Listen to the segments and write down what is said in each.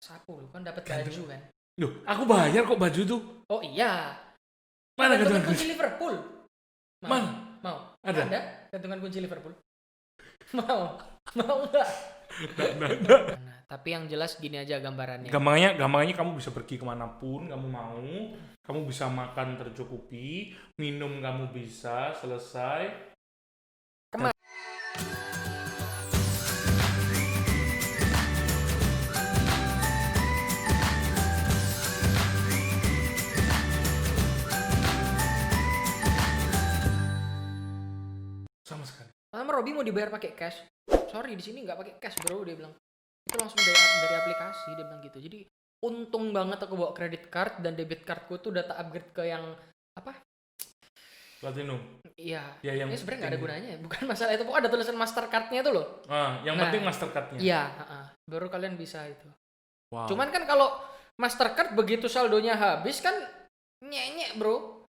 sapu loh, kan dapat baju kan. Loh, aku bayar kok baju tuh. Oh iya. Mana Gantungan gantungan kunci Liverpool. Mana? Mau? Ada? Gantungan kunci Liverpool. Mau? Mau nggak? Nah. Nah, tapi yang jelas gini aja gambarannya. Gampangnya kamu bisa pergi kemanapun kamu mau, kamu bisa makan tercukupi, minum kamu bisa selesai. Sama sekali. Sama Robby mau dibayar pakai cash. Sorry, di sini nggak pakai cash bro, dia bilang. Itu langsung dari aplikasi, dia bilang gitu. Jadi untung banget aku bawa credit card dan debit cardku tuh udah tak upgrade ke yang apa? Platinum. Iya. Ya, yang ini sebenarnya nggak ada gunanya. Bukan masalah itu, pokoknya ada tulisan Mastercard-nya itu loh. yang penting Mastercard-nya. Iya, baru kalian bisa itu. Wow. Cuman kan kalau Mastercard begitu saldonya habis kan nyenyek bro.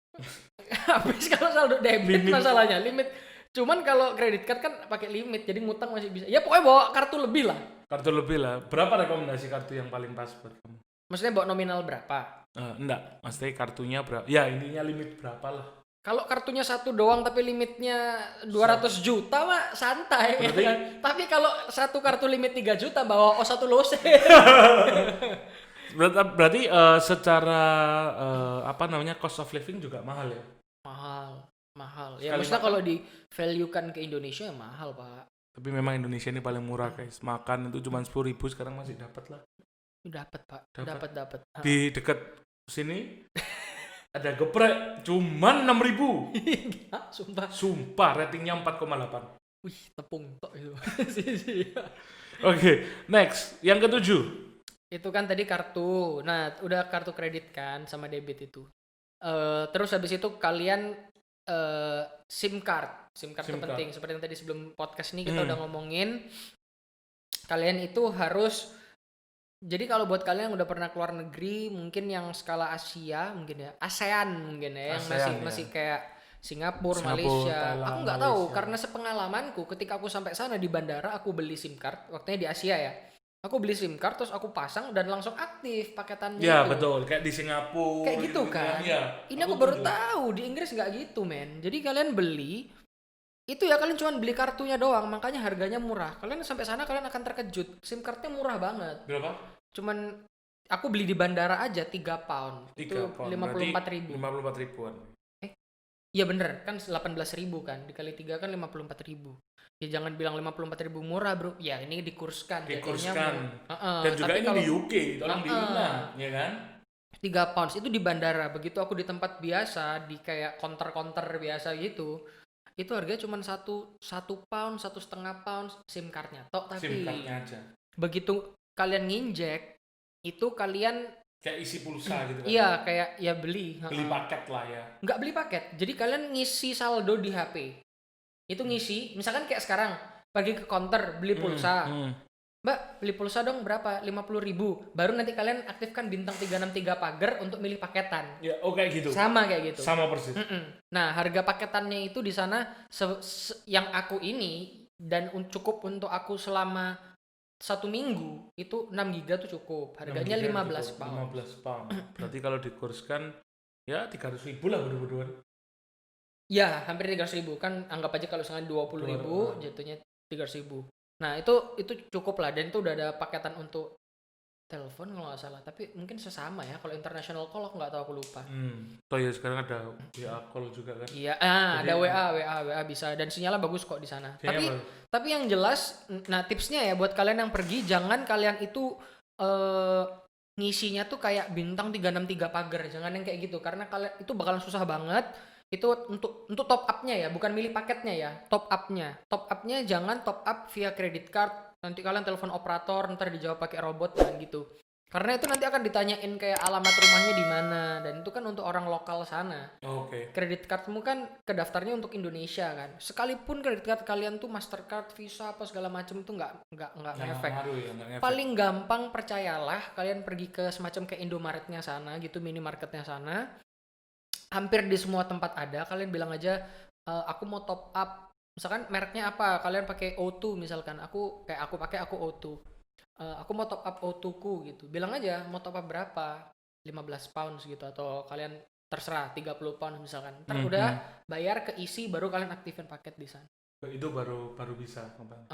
Habis kalau saldo debit limit. Masalahnya limit. Cuman kalau credit card kan pakai limit, jadi ngutang masih bisa. Ya pokoknya bawa kartu lebih lah. Kartu lebih lah. Berapa rekomendasi kartu yang paling pas buat kamu? Maksudnya bawa nominal berapa? Enggak, maksudnya kartunya berapa? Ya intinya limit berapa lah. Kalau kartunya satu doang tapi limitnya 200 juta mah santai. Berarti... kan? Tapi kalau satu kartu limit 3 juta bawa satu lose. Berarti secara apa namanya cost of living juga mahal ya? Mahal. Ya maksudnya kalau di value-kan ke Indonesia ya mahal, Pak. Tapi memang Indonesia ini paling murah, guys. Makan itu cuma 10.000 sekarang masih dapat lah. Dapat, Pak. Dapat. Di dekat sini ada geprek cuman 6.000. Sumpah ratingnya 4,8. Wih, tepung tok itu. Oke, next. Yang ketujuh. Itu kan tadi kartu. Nah, udah kartu kredit kan sama debit itu. Terus habis itu kalian SIM card itu penting. Seperti yang tadi sebelum podcast ini kita udah ngomongin. Kalian itu harus, jadi kalau buat kalian yang udah pernah keluar negeri, mungkin yang skala Asia mungkin ya, ASEAN mungkin ya, yang masih kayak Singapura, Malaysia. Thailand, aku nggak tahu karena sepengalamanku ketika aku sampai sana di bandara aku beli SIM card, waktunya di Asia ya. Aku beli SIM card terus aku pasang dan langsung aktif paketannya. Ya betul, kayak di Singapura. Kayak gitu kan. Ya, ini aku baru tahu di Inggris nggak gitu men. Jadi kalian beli itu ya kalian cuma beli kartunya doang, makanya harganya murah. Kalian sampai sana kalian akan terkejut. SIM cardnya murah banget. Berapa? Cuman aku beli di bandara aja 3 pound. 3 itu pound. 54.000. 54 ribuan. Iya bener kan 18.000 kan, dikali 3 kan 54.000. Ya jangan bilang 54.000 murah bro, ya ini dikurskan. Dan juga ini di UK, tolong diingat, ya kan? 3 pounds itu di bandara, begitu aku di tempat biasa, di kayak counter biasa gitu, itu harganya cuma 1 pound, 1,5 pound SIM cardnya tok. Tapi SIM cardnya aja. Begitu kalian nginjek, itu kalian kayak isi pulsa gitu kan? Iya, kayak ya beli paket lah ya. Nggak beli paket, jadi kalian ngisi saldo di HP. Itu ngisi, misalkan kayak sekarang pergi ke counter beli pulsa. Mbak, beli pulsa dong berapa? 50.000. Baru nanti kalian aktifkan bintang 363 pagar untuk milih paketan. Ya, kayak gitu. Sama kayak gitu. Sama persis. Nah, harga paketannya itu di sana yang aku ini dan cukup untuk aku selama 1 minggu itu 6 giga tuh cukup. Harganya 15 pound. 15 pound. Berarti kalau dikurskan ya 300.000 lah berdua-duaan. Ya, hampir 300.000 kan, anggap aja kalau misalnya 20.000 jatuhnya 300.000. Nah, itu cukup lah, dan itu udah ada paketan untuk telepon kalau nggak salah, tapi mungkin sesama ya. Kalau international call aku nggak tahu, aku lupa. Toh ya sekarang ada WA call juga kan? Iya, ada WA bisa, dan sinyalnya bagus kok di sana. Tapi yang jelas, nah tipsnya ya buat kalian yang pergi, jangan kalian itu ngisinya tuh kayak bintang 363 pagar, jangan yang kayak gitu, karena kalian itu bakalan susah banget. Itu untuk top up-nya ya, bukan milih paketnya ya, top up-nya jangan top up via credit card. Nanti kalian telepon operator, ntar dijawab pakai robot dan gitu. Karena itu nanti akan ditanyain kayak alamat rumahnya di mana, dan itu kan untuk orang lokal sana. Kredit cardmu kan kedaftarnya untuk Indonesia kan. Sekalipun kredit card kalian tuh Mastercard, Visa apa segala macam tuh nggak ngefek. Paling gampang percayalah kalian pergi ke semacam kayak Indomaretnya sana gitu, minimarketnya sana. Hampir di semua tempat ada, kalian bilang aja aku mau top up, misalkan mereknya apa, kalian pakai O2 misalkan, aku pakai O2. aku mau top up O2ku gitu. Bilang aja mau top up berapa, 15 pounds gitu, atau kalian terserah 30 pounds misalkan. Ntar udah bayar keisi baru kalian aktifin paket di sana. Itu baru bisa apa?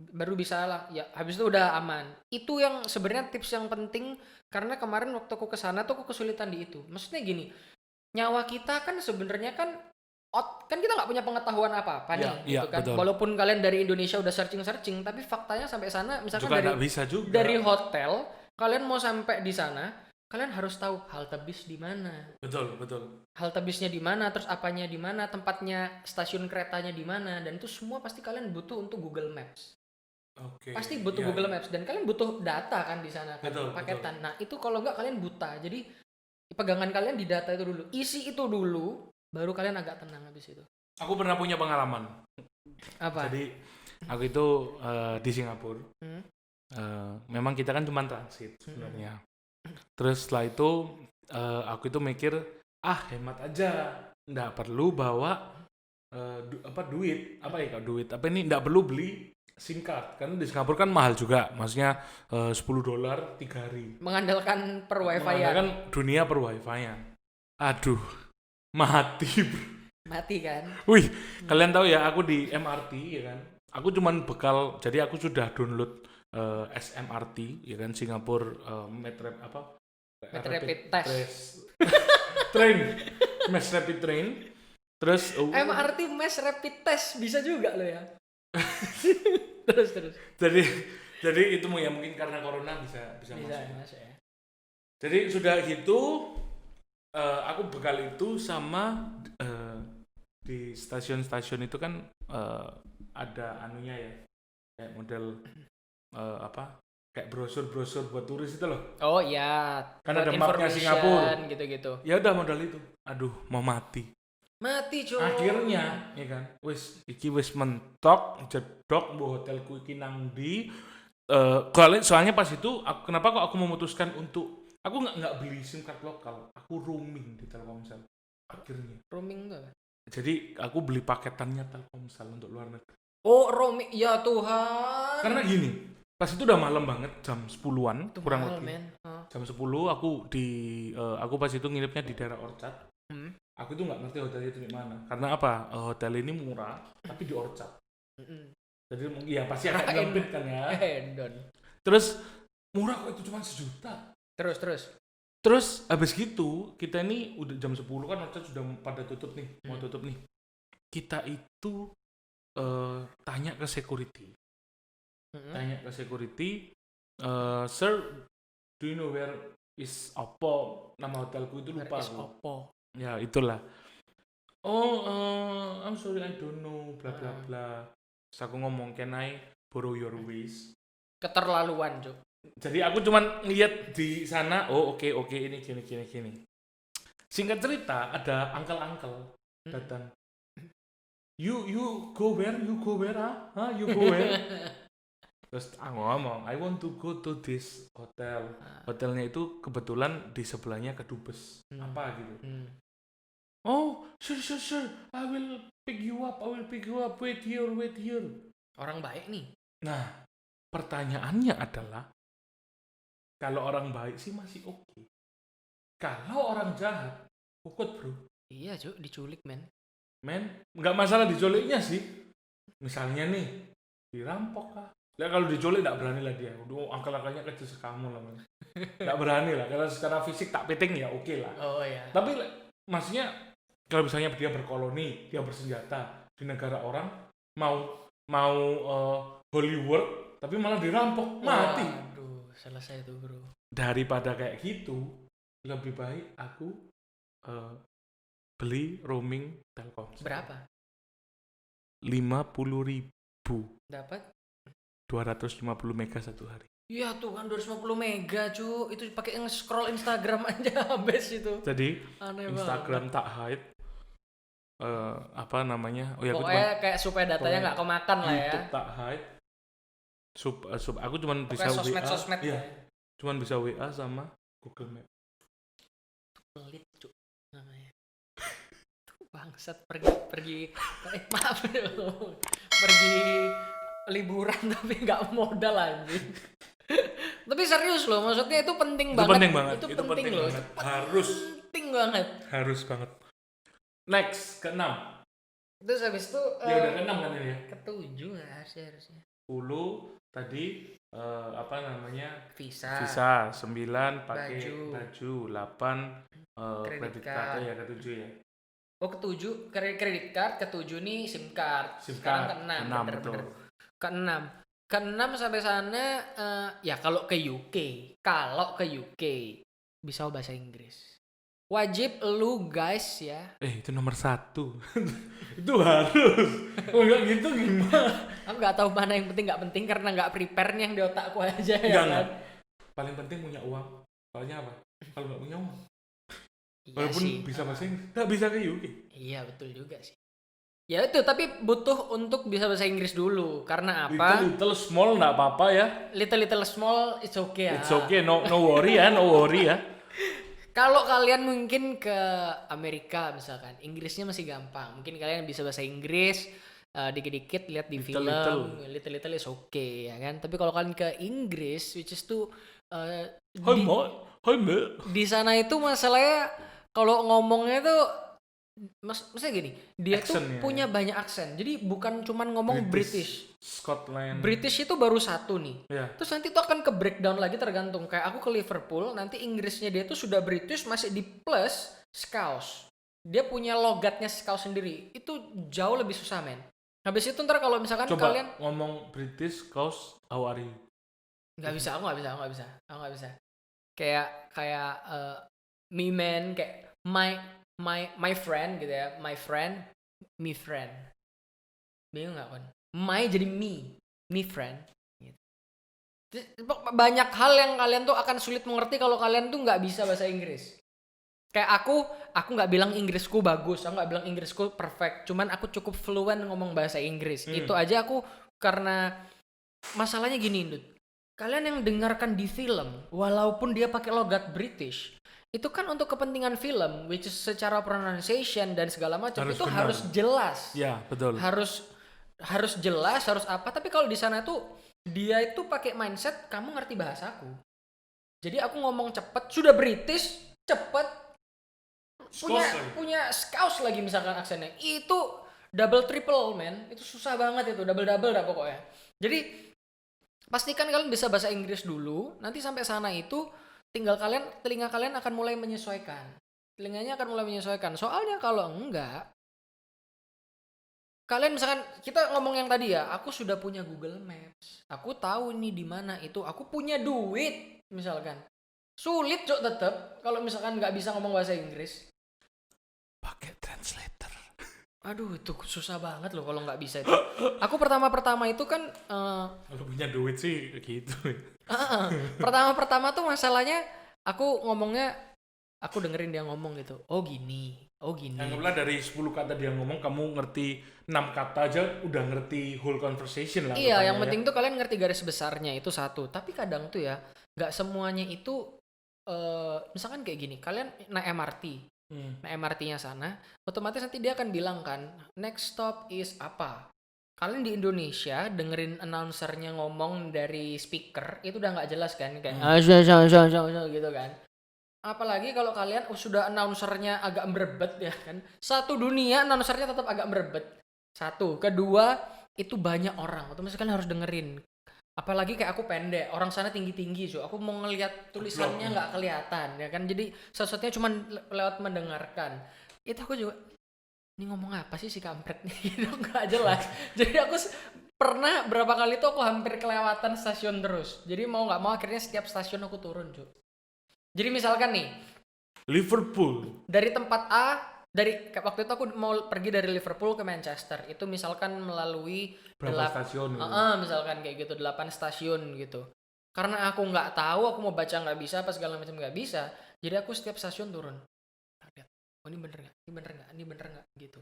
Baru bisa lah ya, habis itu udah aman. Itu yang sebenarnya tips yang penting, karena kemarin waktu aku kesana tuh aku kesulitan di itu. Maksudnya gini, nyawa kita kan sebenarnya kan kan kita nggak punya pengetahuan apa-apa nih gitu kan. Betul. Walaupun kalian dari Indonesia udah searching, tapi faktanya sampai sana misalkan Juga nggak bisa juga. dari hotel kalian mau sampai di sana, kalian harus tahu halte bis di mana. Betul. Halte bisnya di mana, terus apanya di mana, tempatnya stasiun keretanya di mana, dan itu semua pasti kalian butuh untuk Google Maps. Oke. Pasti butuh Iya, Google iya. Maps, dan kalian butuh data kan di sana kan, Betul, paketan. Nah, itu kalau nggak kalian buta. Jadi pegangan kalian di data itu dulu. Isi itu dulu, baru kalian agak tenang habis itu. Aku pernah punya pengalaman. Apa? Jadi aku itu di Singapura. Memang kita kan cuma transit sebenarnya. Terus setelah itu aku itu mikir, hemat aja, nggak perlu bawa duit, apa ini nggak perlu beli SIM card, karena di Singapura kan mahal juga, maksudnya $10 3 hari. Mengandalkan per wifi ya. Mengandalkan dunia per wifi-nya. Aduh, mati bro. Mati kan? Wih, kalian tahu ya, aku di MRT ya kan. Aku cuman bekal, jadi aku sudah download SMRT ya kan, Singapore Rapid Test. Mass Rapid Train. Terus MRT Mass Rapid Test bisa juga loh ya. terus. Jadi itu ya mungkin karena corona bisa masuk. Masuk ya. Jadi sudah gitu aku bekal itu sama di stasiun-stasiun itu kan ada anunya ya, kayak model kayak brosur-brosur buat turis itu loh. Oh iya, kan ada mapnya Singapura gitu-gitu. Ya udah modal itu. Aduh, mau mati Cuy. akhirnya ya kan, iki wis mentok jedok mbok hotelku iki nang ndi. Soalnya pas itu kenapa kok aku memutuskan untuk aku nggak beli SIM card lokal, aku roaming di Telkomsel akhirnya. Roaming enggak? Jadi aku beli paketannya Telkomsel untuk luar negeri. Oh, roaming, ya Tuhan. Karena gini, pas itu udah malam banget, jam 10-an kurang lebih. Jam 10 aku pas itu nginepnya di daerah Orchard. Aku itu nggak ngerti hotelnya itu di mana. Karena apa? Hotel ini murah, tapi di Orchard. Jadi ya pasti agak nyempit kan ya. Terus murah kok, itu cuma 1 juta. Terus habis gitu kita ini udah jam 10 kan, Orchard sudah pada tutup nih, mau tutup nih. Kita itu tanya ke security. Sir, do you know where is Oppo? Nama hotelku itu lupa aku. Ya itulah. I'm sorry, I don't know, bla bla bla. Terus aku ngomong, can I borrow your ways? Keterlaluan, Cuk. Jadi aku cuman ngeliat di sana, oke, ini gini. Singkat cerita, ada uncle datang. You go where? You go where? You go where? Terus aku ngomong, I want to go to this hotel. Hotelnya itu kebetulan di sebelahnya Kedubes. Apa gitu. Oh, sure. I will pick you up. Wait here. Orang baik nih. Nah, pertanyaannya adalah, kalau orang baik sih masih oke. Kalau orang jahat, ukut bro. Iya Cuk, diculik men, nggak masalah diculiknya sih. Misalnya nih, dirampok kah? Ya kalau diculik nggak berani lah dia. Udah angka-angkanya kecil sekamu lah men. Nggak berani lah. Kalau secara fisik tak piting ya oke lah. Oh iya. Tapi maksudnya kalau misalnya dia berkoloni, dia bersenjata di negara orang, mau Hollywood, tapi malah dirampok, mati. Aduh, selesai tuh bro. Daripada kayak gitu, lebih baik aku beli roaming Telkomsel. Berapa? 50.000. Dapat 250 mega satu hari. Iya tuh kan 250 mega cu. Itu pakai nge-scroll Instagram aja habis itu. Jadi aneh Instagram banget. tak hide. Apa namanya? Oh ya, pokoknya kayak supaya datanya nggak kemakan lah ya. YouTube tak hide. Aku cuman bisa sosmed WA. Iya. Cuman bisa WA sama Google Map. Pelit cu namanya. Bangsat pergi maaf pergi liburan tapi nggak modal anjing. Tapi serius loh, maksudnya itu penting Itu banget. penting banget. Itu Itu penting loh. banget. Itu Harus penting banget. banget. Next, ke-6. Terus habis itu Ya udah ke-6 kan ini ya. ke-7 harusnya. 10 tadi apa namanya? Visa. 9 pakai Baju. baju, 8 Kredit credit card card. ya ke-7 ya. Oh ke-7 kredit card, ke-7 nih SIM card. SIM Sekarang card, ke-6, ke-6, bener-bener. betul. Ke-6. Ke-6 sampai sana ya kalau ke UK bisa bahasa Inggris. Wajib lu guys ya. Itu nomor 1. Itu harus. Kalau nggak gitu gimana? Aku nggak tahu mana yang penting nggak penting karena nggak prepare nih yang di otakku aja ya Enggak, kan. Paling penting punya uang. Soalnya apa? Kalau nggak punya uang, Iya walaupun sih. bisa bahasa Inggris, nggak bisa ke UK. Iya betul juga sih. Ya itu tapi butuh untuk bisa bahasa Inggris dulu karena apa? Little small nggak apa-apa ya. Little small it's okay ya. It's okay, no worry ya. Kalau kalian mungkin ke Amerika misalkan, Inggrisnya masih gampang. Mungkin kalian bisa bahasa Inggris dikit-dikit lihat di film, little is okay ya kan. Tapi kalau kalian ke Inggris, which is tuh Hai mbak. di sana itu masalahnya kalau ngomongnya tuh maksudnya gini, dia tuh Accent-nya, punya banyak aksen. Jadi bukan cuman ngomong British. Scotland. British itu baru satu nih. Ya. Terus nanti itu akan ke breakdown lagi tergantung. Kayak aku ke Liverpool, nanti Inggrisnya dia tuh sudah British masih di plus Scouse. Dia punya logatnya Scouse sendiri. Itu jauh lebih susah, men. Habis itu ntar kalau misalkan Coba kalian ngomong British, Coast, how are you? nggak bisa, aku nggak bisa. Kayak me man, kayak my friend gitu ya, my friend, me friend. Bingung nggak kan? My jadi me friend. Gitu. Banyak hal yang kalian tuh akan sulit mengerti kalau kalian tuh nggak bisa bahasa Inggris. Kayak aku nggak bilang Inggrisku bagus, aku nggak bilang Inggrisku perfect, cuman aku cukup fluent ngomong bahasa Inggris. Itu aja aku karena masalahnya gini, Dut. Kalian yang dengarkan di film, walaupun dia pakai logat British, itu kan untuk kepentingan film, which is secara pronunciation dan segala macam itu benar. harus jelas. Ya, betul. Harus jelas, harus apa. Tapi kalau di sana tuh dia itu pakai mindset kamu ngerti bahasaku. Jadi aku ngomong cepet, sudah British, cepet, punya Scouse lagi misalkan aksennya. Itu double triple, man. Itu susah banget itu, double dah pokoknya. Jadi pastikan kalian bisa bahasa Inggris dulu. Nanti sampai sana itu tinggal telinga kalian akan mulai menyesuaikan. Telinganya akan mulai menyesuaikan. Soalnya kalau enggak, kalian misalkan kita ngomong yang tadi ya, aku sudah punya Google Maps. Aku tahu nih di mana itu. Aku punya duit misalkan. Sulit Cok tetap kalau misalkan nggak bisa ngomong bahasa Inggris. Pakai translator. Aduh itu susah banget loh kalau nggak bisa itu. Aku pertama itu kan Kalau punya duit sih gitu. pertama tuh masalahnya aku ngomongnya, aku dengerin dia ngomong gitu. Oh gini. Anggaplah dari 10 kata dia ngomong, kamu ngerti 6 kata aja udah ngerti whole conversation lah. Iya, yang penting tuh kalian ngerti garis besarnya itu satu. Tapi kadang tuh ya, nggak semuanya itu misalkan kayak gini, kalian naik MRT. Naik MRT-nya sana, otomatis nanti dia akan bilang kan, next stop is apa. Kalian di Indonesia dengerin announcernya ngomong dari speaker, itu udah nggak jelas kan, kayak gitu kan. Apalagi kalau kalian sudah announcernya agak merebet ya kan. Satu dunia announcernya tetap agak merebet. Satu, kedua itu banyak orang, otomatis kalian harus dengerin. Apalagi kayak aku pendek, orang sana tinggi-tinggi, so aku mau ngelihat tulisannya nggak kelihatan ya kan. Jadi sesuatunya cuma lewat mendengarkan. Itu aku juga, ini ngomong apa sih si kampret nih? Gitu nggak jelas. Jadi aku pernah berapa kali tuh aku hampir kelewatan stasiun terus. Jadi mau nggak mau akhirnya setiap stasiun aku turun, cuy. Jadi misalkan nih, Liverpool dari tempat A, waktu itu aku mau pergi dari Liverpool ke Manchester, itu misalkan melalui berapa stasiun? Misalkan kayak gitu 8 stasiun gitu. Karena aku nggak tahu, aku mau baca nggak bisa, apa segala macam nggak bisa. Jadi aku setiap stasiun turun. Lihat, oh ini bener nggak gitu.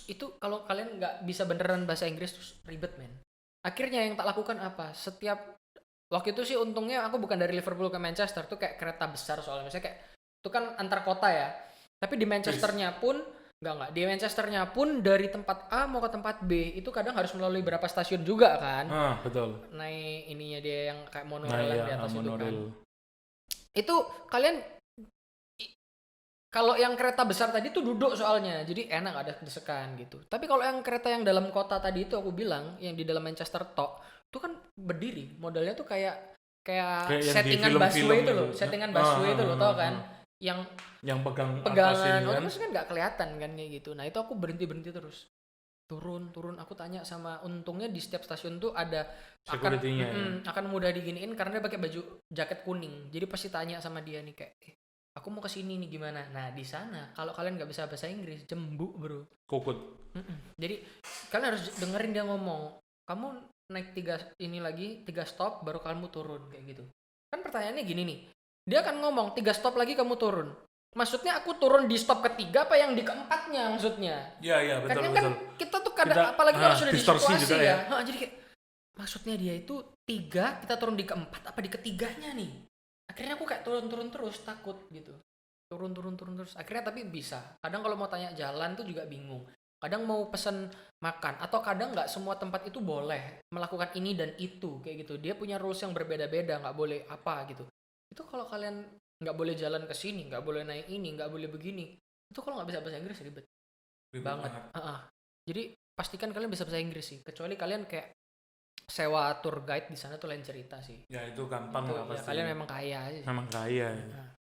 Itu kalau kalian nggak bisa beneran bahasa Inggris tuh ribet, men. Akhirnya yang tak lakukan apa? Waktu itu sih untungnya aku bukan dari Liverpool ke Manchester tuh kayak kereta besar soalnya. Misalnya kayak itu kan antar kota ya. Tapi di Manchesternya pun Enggak. Di Manchesternya pun dari tempat A mau ke tempat B itu kadang harus melalui berapa stasiun juga kan. Betul. Naik ininya dia yang kayak Nah, monorail iya, di atas itu kan. monorail. Itu kalian kalau yang kereta besar tadi tuh duduk soalnya, jadi enak ada desekan gitu. Tapi kalau yang kereta yang dalam kota tadi itu aku bilang, yang di dalam Manchester tok, itu kan berdiri. Modelnya tuh kayak Kayak yang di settingan film-film busway itu itu. loh, settingan busway itu loh, tau kan? Yang pegang atas Pegangan, ini kan. terus kan nggak kelihatan kan kayak gitu. Nah itu aku berhenti terus, turun. Aku tanya sama, untungnya di setiap stasiun tuh ada Security-nya, akan mudah diginiin karena dia pakai baju jaket kuning. Jadi pasti tanya sama dia nih kayak, aku mau ke sini nih gimana? Nah di sana kalau kalian nggak bisa bahasa Inggris, jembuk bro. Kokut. Jadi kalian harus dengerin dia ngomong. Kamu naik 3 stop baru kamu turun kayak gitu. Kan pertanyaannya gini nih. Dia akan ngomong 3 stop lagi kamu turun. Maksudnya aku turun di stop ketiga apa yang di keempatnya maksudnya? Iya betul. Karena kan kita tuh apalagi kalau sudah di distorsi situasi juga ya. Jadi kayak maksudnya dia itu 3, kita turun di keempat apa di ketiganya nih? Akhirnya aku kayak turun terus, takut gitu. Turun terus. Akhirnya tapi bisa. Kadang kalau mau tanya jalan tuh juga bingung. Kadang mau pesen makan atau kadang nggak semua tempat itu boleh melakukan ini dan itu kayak gitu. Dia punya rules yang berbeda-beda, nggak boleh apa gitu. Itu kalau kalian nggak boleh jalan ke sini, nggak boleh naik ini, nggak boleh begini. Itu kalau nggak bisa bahasa Inggris ribet banget. Jadi pastikan kalian bisa bahasa Inggris sih. Kecuali kalian kayak sewa tour guide di sana tuh lain cerita sih. Ya itu gampang lah pasti. Kalian memang kaya aja sih. Memang kaya.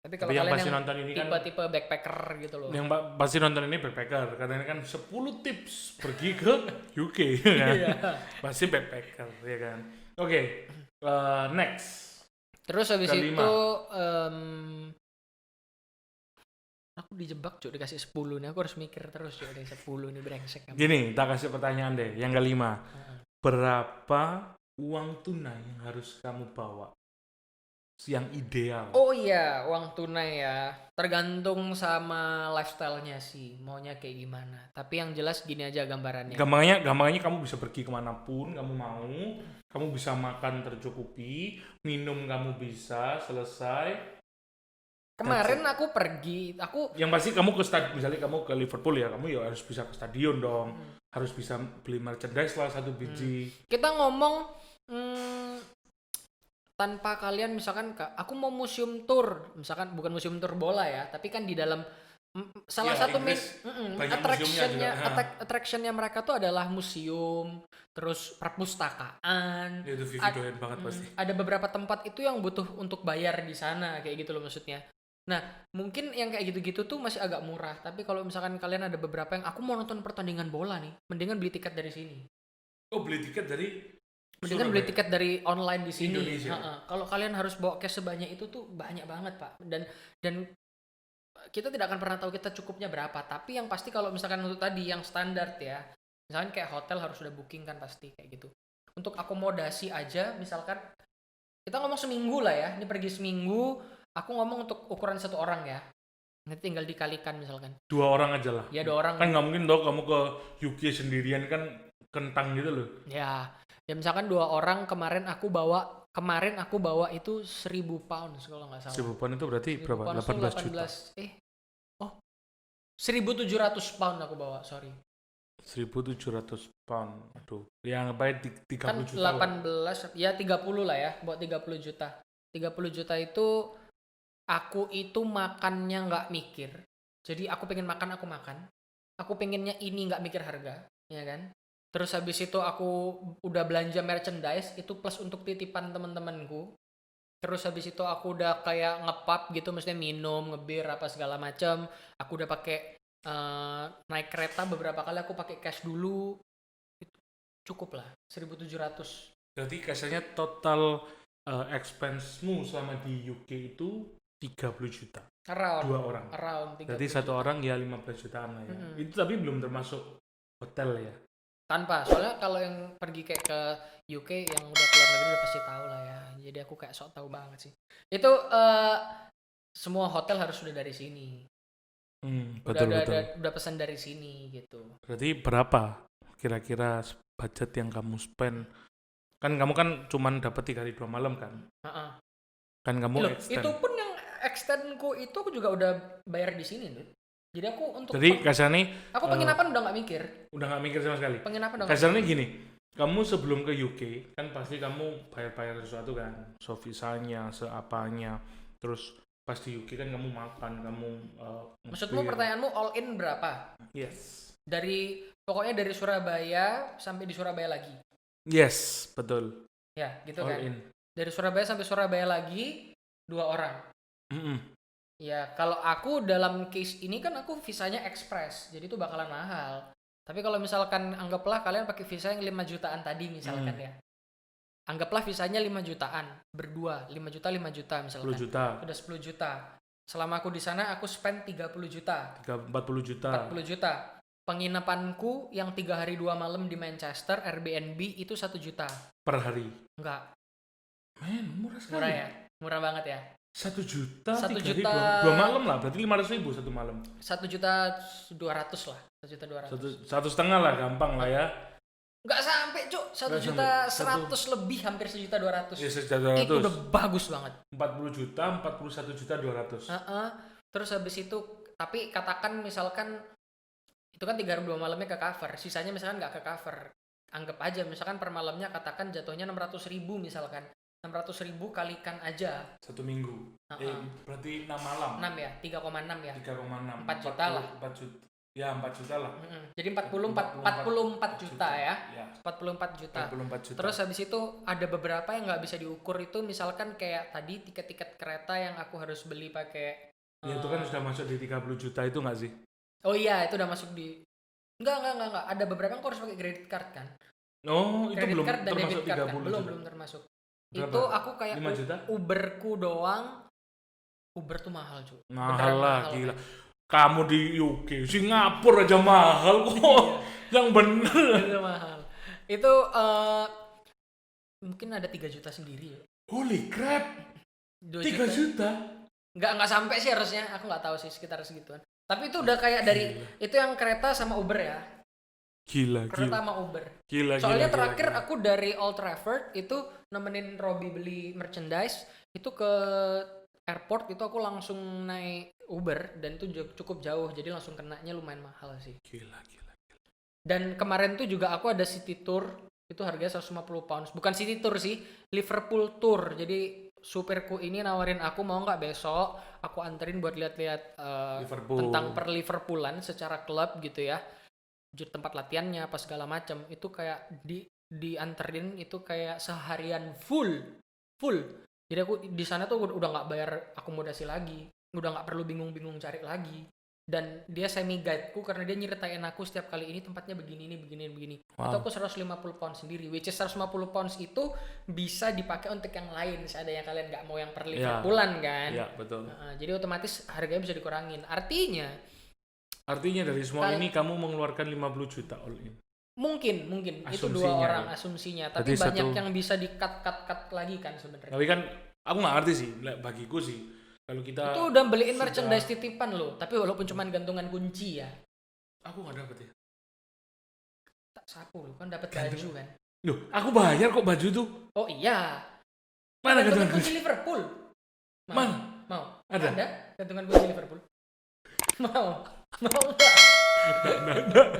Tapi kalau yang kalian pasti nonton ini kan tipe backpacker gitu loh. Yang pasti nonton ini backpacker karena ini kan 10 tips pergi ke UK kan. Pasti backpacker ya kan. Oke, next. Terus habis Kelima. itu aku dijebak cuy dikasih 10 nih, aku harus mikir terus cuy dari 10 nih brengsek. Gini, tak kasih pertanyaan deh, yang kelima. Berapa uang tunai yang harus kamu bawa? Yang ideal. Oh iya, uang tunai ya. Tergantung sama lifestyle-nya sih, maunya kayak gimana. Tapi yang jelas gini aja gambarannya. Gampangnya kamu bisa pergi kemanapun kamu mau, kamu bisa makan tercukupi, minum kamu bisa selesai. Kemarin aku pergi, yang pasti kamu ke stadion, misalnya kamu ke Liverpool ya, kamu ya harus bisa ke stadion dong, harus bisa beli merchandise lah 1 biji. Kita ngomong tanpa kalian misalkan aku mau museum tour, misalkan bukan museum tour bola ya, tapi kan di dalam salah satu attractionnya mereka tuh adalah museum, terus perpustakaan. Ya, itu Vivi doyan banget pasti. Ada beberapa tempat itu yang butuh untuk bayar di sana kayak gitu loh maksudnya. Nah mungkin yang kayak gitu-gitu tuh masih agak murah, tapi kalau misalkan kalian ada beberapa yang aku mau nonton pertandingan bola nih, mendingan beli tiket dari sini. Oh beli tiket dari? Mendingan beli tiket dari online di sini. Kalau kalian harus bawa cash sebanyak itu tuh banyak banget pak, dan kita tidak akan pernah tahu kita cukupnya berapa. Tapi yang pasti kalau misalkan untuk tadi yang standar ya, misalkan kayak hotel harus sudah booking kan pasti kayak gitu. Untuk akomodasi aja misalkan kita ngomong seminggu lah ya, ini pergi seminggu, aku ngomong untuk ukuran 1 orang ya, nanti tinggal dikalikan misalkan 2 orang aja lah ya, 2 orang kan nggak mungkin dong kamu ke UK sendirian kan, kentang gitu loh ya misalkan 2 orang. Kemarin aku bawa itu 1.000 pounds kalau nggak salah. 1.000 pound itu berarti berapa? 18 juta. 1.700 pound aku bawa, sorry. 1.700 pound. Aduh, yang baik 30 kan juta 18 lah. Ya 30 lah ya, buat 30 juta. 30 juta itu aku itu makannya nggak mikir. Jadi aku pengen makan, aku makan. Aku pengennya ini nggak mikir harga, ya kan? Terus habis itu aku udah belanja merchandise itu plus untuk titipan teman-temanku. Terus habis itu aku udah kayak ngepub gitu, maksudnya minum, ngebir apa segala macam. Aku udah pakai naik kereta beberapa kali, aku pakai cash dulu. Itu cukup lah, 1.700. Berarti kasarnya total expense-mu selama di UK itu 30 juta. Around 2 orang. Berarti 1 orang ya 15 jutaan lah ya. Itu tapi belum termasuk hotel ya. Tanpa, soalnya kalau yang pergi kayak ke UK yang udah keluar negeri udah pasti tahu lah ya. Jadi aku kayak sok tahu banget sih. Itu semua hotel harus sudah dari sini. Betul. Udah pesan dari sini gitu. Berarti berapa kira-kira budget yang kamu spend? Kan kamu kan cuman dapat 3 hari 2 malam kan? Kan kamu extend. Itu pun yang extendku itu aku juga udah bayar di sini, Dut. Jadi aku untuk Jadi kasarnya aku penginapan udah nggak mikir. udah nggak mikir sama sekali. Penginapan udah Kasarnya gini, kamu sebelum ke UK kan pasti kamu bayar sesuatu kan, so visanya, seapanya, terus pas di UK kan kamu makan, kamu Maksudmu pertanyaanmu all in berapa? Yes. Pokoknya dari Surabaya sampai di Surabaya lagi. Yes, betul. Ya, gitu All kan. in. Dari Surabaya sampai Surabaya lagi 2 orang. Ya, kalau aku dalam case ini kan aku visanya ekspres, jadi itu bakalan mahal. Tapi kalau misalkan anggaplah kalian pakai visa yang 5 jutaan tadi misalkan ya. Anggaplah visanya 5 jutaan, berdua 5 juta 5 juta misalkan. 10 juta. Udah 10 juta. Selama aku di sana aku spend 30 juta. 40 juta. 40 juta. Penginapanku yang 3 hari 2 malam di Manchester Airbnb itu 1 juta. Per hari. Enggak. Men, murah sekali. Murah ya? Murah banget ya? 1 juta, 1 3 juta. hari 2 malam lah, berarti 500.000 satu malam. 1 juta 200 lah. 1 juta 200. Satu setengah lah, gampang lah ya. Enggak sampai, Cuk. 1 Nggak juta sampai. 100 lebih, hampir 1 juta 200. Ya, 1 juta 200. Itu udah bagus banget. 40 juta, 41 juta 200. Terus habis itu, tapi katakan misalkan itu kan 3 hari 2 malamnya ke cover, sisanya misalkan nggak ke cover. Anggap aja misalkan per malamnya katakan jatuhnya 600.000 misalkan. 600.000 kalikan aja. 1 minggu. Berarti 6 malam. 6 ya, 3,6 ya. 3,6. 4 juta lah. 4 juta. Ya, 4 juta lah. Jadi 44 juta ya. 44 juta. 44 juta. Terus habis itu ada beberapa yang nggak bisa diukur itu, misalkan kayak tadi tiket-tiket kereta yang aku harus beli pakai. Ya itu kan sudah masuk di 30 juta itu nggak sih? Oh iya, itu udah masuk di. Enggak. Ada beberapa yang aku harus pakai credit card kan. Oh, itu Credit belum card dan termasuk debit card 30 kan? juta. Belum termasuk. Berapa? Itu aku kayak 5 juta? Uberku doang. Uber tuh mahal, cuy. Mahal lah, gila. Kamu di UK, Singapura aja mahal kok. Yang bener. Itu mahal. Itu mungkin ada 3 juta sendiri ya. Holy crap. 2 3 juta? Nggak sampai sih harusnya. Aku nggak tahu sih, sekitar segituan. Tapi itu udah kayak dari itu yang kereta sama Uber ya. Gila. Kereta sama Uber. Soalnya Soalnya terakhir aku dari Old Trafford itu nemenin Robby beli merchandise, itu ke airport itu aku langsung naik Uber dan itu cukup jauh, jadi langsung kenanya lumayan mahal sih. Gila. Dan kemarin tuh juga aku ada city tour, itu harganya 150 pounds. Bukan city tour sih, Liverpool tour. Jadi supirku ini nawarin aku mau nggak besok aku anterin buat lihat-lihat tentang per Liverpoolan secara klub gitu ya. Tempat latihannya apa segala macam itu kayak dianterin itu kayak seharian full. Jadi aku di sana tuh udah nggak bayar akomodasi lagi, udah nggak perlu bingung-bingung cari lagi. Dan dia semi guideku karena dia nyeritain aku setiap kali ini tempatnya begini. Wow. Itu aku 150 pounds sendiri, which is 150 pounds itu bisa dipakai untuk yang lain. Seandainya kalian nggak mau yang per Liverpoolan kan. Iya, betul. Jadi otomatis harganya bisa dikurangin. Artinya dari semua ini kamu mengeluarkan 50 juta all in. Mungkin itu 2 orang asumsinya, tapi banyak yang bisa di-cut lagi kan sebenarnya. Tapi kan aku nggak ngerti sih, bagiku sih kalau kita itu udah beliin merchandise titipan loh, tapi walaupun cuma gantungan kunci ya. Aku nggak dapet ya. Tak sapu loh, kan dapat baju kan. Loh, aku bayar kok baju tuh. Oh iya. Mana gantungan kunci Liverpool? Mau? Ada gantungan kunci Liverpool? Mau nggak?